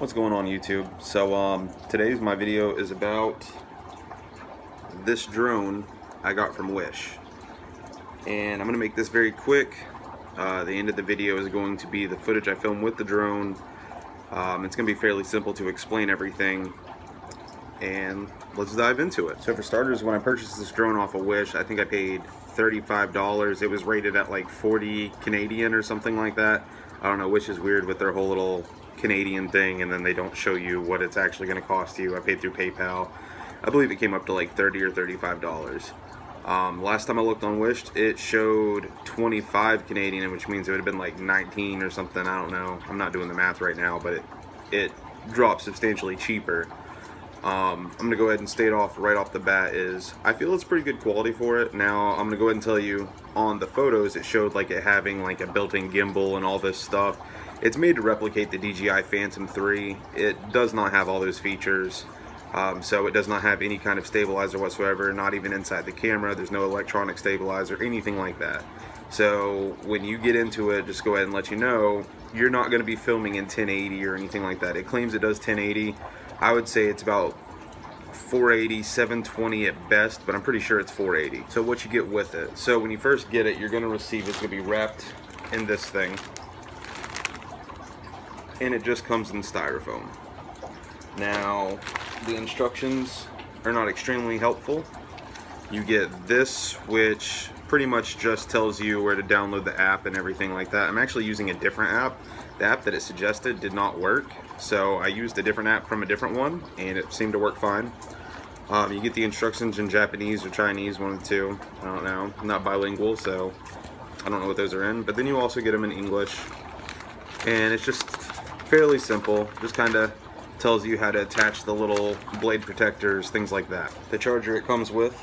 What's going on YouTube? So today's my video is about this drone I got from Wish, and I'm gonna make this very quick. The end of the video is going to be the footage I filmed with the drone. It's gonna be fairly simple to explain everything, and let's dive into it. So for starters, when I purchased this drone off of Wish, I think I paid $35. It was rated at like 40 Canadian or something like that. I don't know, Wish is weird with their whole little Canadian thing, and then they don't show you what it's actually going to cost you. I paid through PayPal. I believe it came up to like $30 or $35. Last time I looked on Wish, it showed 25 Canadian, which means it would have been like 19 or something. I don't know. I'm not doing the math right now, but it dropped substantially cheaper. I'm going to go ahead and state off right off the bat is I feel it's pretty good quality for it. Now I'm going to go ahead and tell you on the photos it showed like it having like a built-in gimbal and all this stuff. It's made to replicate the DJI Phantom 3. It does not have all those features, so it does not have any kind of stabilizer whatsoever, not even inside the camera. There's no electronic stabilizer, anything like that. So when you get into it, just go ahead and let you know, you're not going to be filming in 1080 or anything like that. It claims it does 1080. I would say it's about 480, 720 at best, but I'm pretty sure it's 480. So what you get with it. So when you first get it, you're going to receive, it's going to be wrapped in this thing. And it just comes in styrofoam. Now, the instructions are not extremely helpful. You get this, which pretty much just tells you where to download the app and everything like that. I'm actually using a different app. The app that it suggested did not work, so I used a different app from a different one, and it seemed to work fine. You get the instructions in Japanese or Chinese, one of the two. I don't know. I'm not bilingual, so I don't know what those are in. But then you also get them in English, and it's just fairly simple. Just kind of tells you how to attach the little blade protectors, things like that. The charger it comes with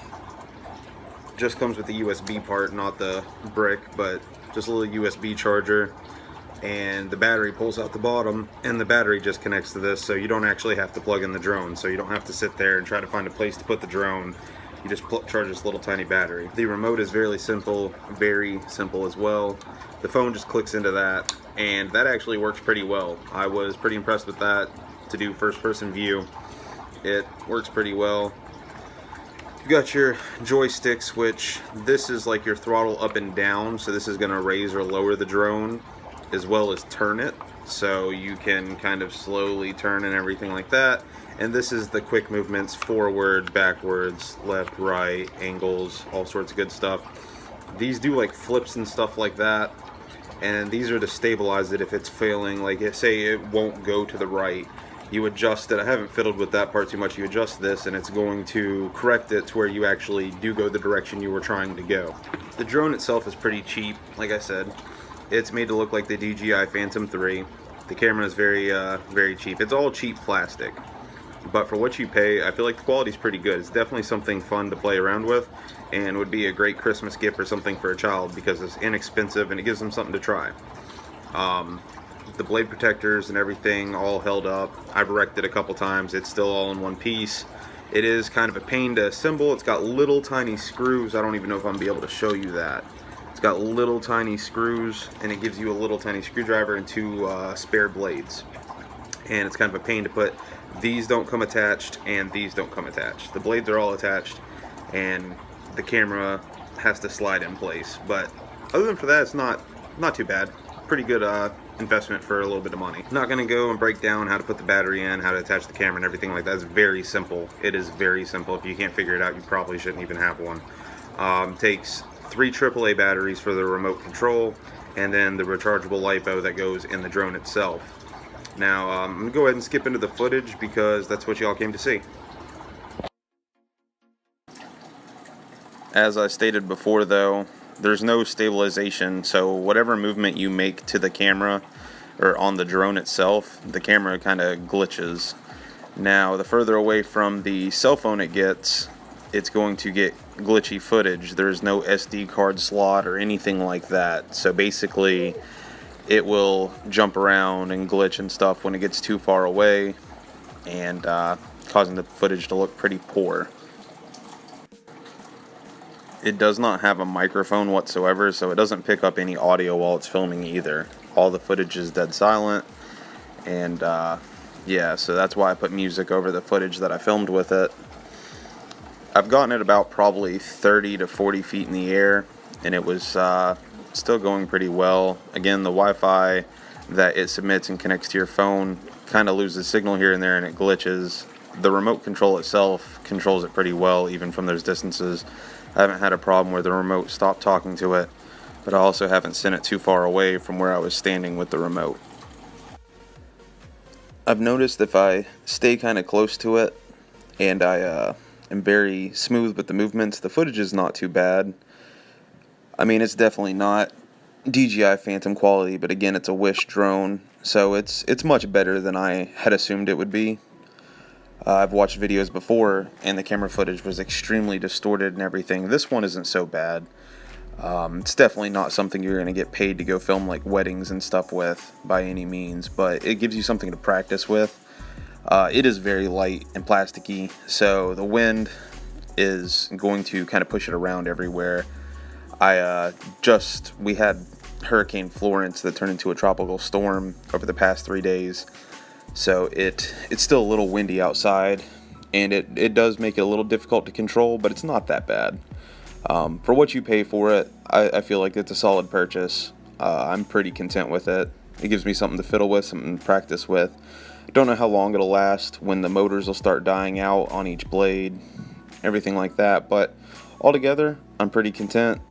just comes with the USB part, not the brick, but just a little USB charger, and the battery pulls out the bottom, and the battery just connects to this, so you don't actually have to plug in the drone, so you don't have to sit there and try to find a place to put the drone. You just charge this little tiny battery. The remote is very simple as well. The phone just clicks into that, and that actually works pretty well. I was pretty impressed with that to do first-person view. It works pretty well. You've got your joysticks, which this is like your throttle up and down, so this is going to raise or lower the drone as well as turn it, so you can kind of slowly turn and everything like that. And this is the quick movements, forward, backwards, left, right, angles, all sorts of good stuff. These do like flips and stuff like that, and these are to stabilize it if it's failing. Like say it won't go to the right, you adjust it. I haven't fiddled with that part too much. You adjust this and it's going to correct it to where you actually do go the direction you were trying to go. The drone itself is pretty cheap. Like I said, it's made to look like the DJI Phantom 3. The camera is very cheap. It's all cheap plastic, but for what you pay, I feel like the quality is pretty good. It's definitely something fun to play around with, and would be a great Christmas gift or something for a child because it's inexpensive and it gives them something to try. The blade protectors and everything all held up. I've wrecked it a couple times. It's still all in one piece. It is kind of a pain to assemble. It's got little tiny screws. I don't even know if I'm gonna be able to show you that. It's got little tiny screws, and it gives you a little tiny screwdriver and two spare blades. And it's kind of a pain to put. These don't come attached, and these don't come attached. The blades are all attached, and the camera has to slide in place. But other than for that, it's not too bad. Pretty good investment for a little bit of money. I'm not going to go and break down how to put the battery in, how to attach the camera and everything like that. It's very simple. It is very simple. If you can't figure it out, you probably shouldn't even have one. Takes 3 AAA batteries for the remote control, and then the rechargeable LiPo that goes in the drone itself. Now, I'm going to go ahead and skip into the footage because that's what y'all came to see. As I stated before though, there's no stabilization, so whatever movement you make to the camera or on the drone itself, the camera kind of glitches. Now, the further away from the cell phone it gets, it's going to get glitchy footage. There's no SD card slot or anything like that, so basically it will jump around and glitch and stuff when it gets too far away, and causing the footage to look pretty poor. It does not have a microphone whatsoever, so it doesn't pick up any audio while it's filming either. All the footage is dead silent, and Yeah, so that's why I put music over the footage that I filmed with it. I've gotten it about probably 30 to 40 feet in the air, and it was still going pretty well. Again, the Wi-Fi that it submits and connects to your phone kind of loses signal here and there, and it glitches. The remote control itself controls it pretty well, even from those distances. I haven't had a problem where the remote stopped talking to it, but I also haven't sent it too far away from where I was standing with the remote. I've noticed if I stay kind of close to it and I am very smooth with the movements, the footage is not too bad. I mean, it's definitely not DJI Phantom quality, but again, it's a Wish drone, so it's much better than I had assumed it would be. I've watched videos before, and the camera footage was extremely distorted and everything. This one isn't so bad. It's definitely not something you're going to get paid to go film like weddings and stuff with by any means, but it gives you something to practice with. It is very light and plasticky, so the wind is going to kind of push it around everywhere. We had Hurricane Florence that turned into a tropical storm over the past 3 days, so it's still a little windy outside, and it does make it a little difficult to control, but it's not that bad. For what you pay for it, I feel like it's a solid purchase. I'm pretty content with it. It gives me something to fiddle with, something to practice with. Don't know how long it'll last, when the motors will start dying out on each blade, everything like that, but altogether, I'm pretty content.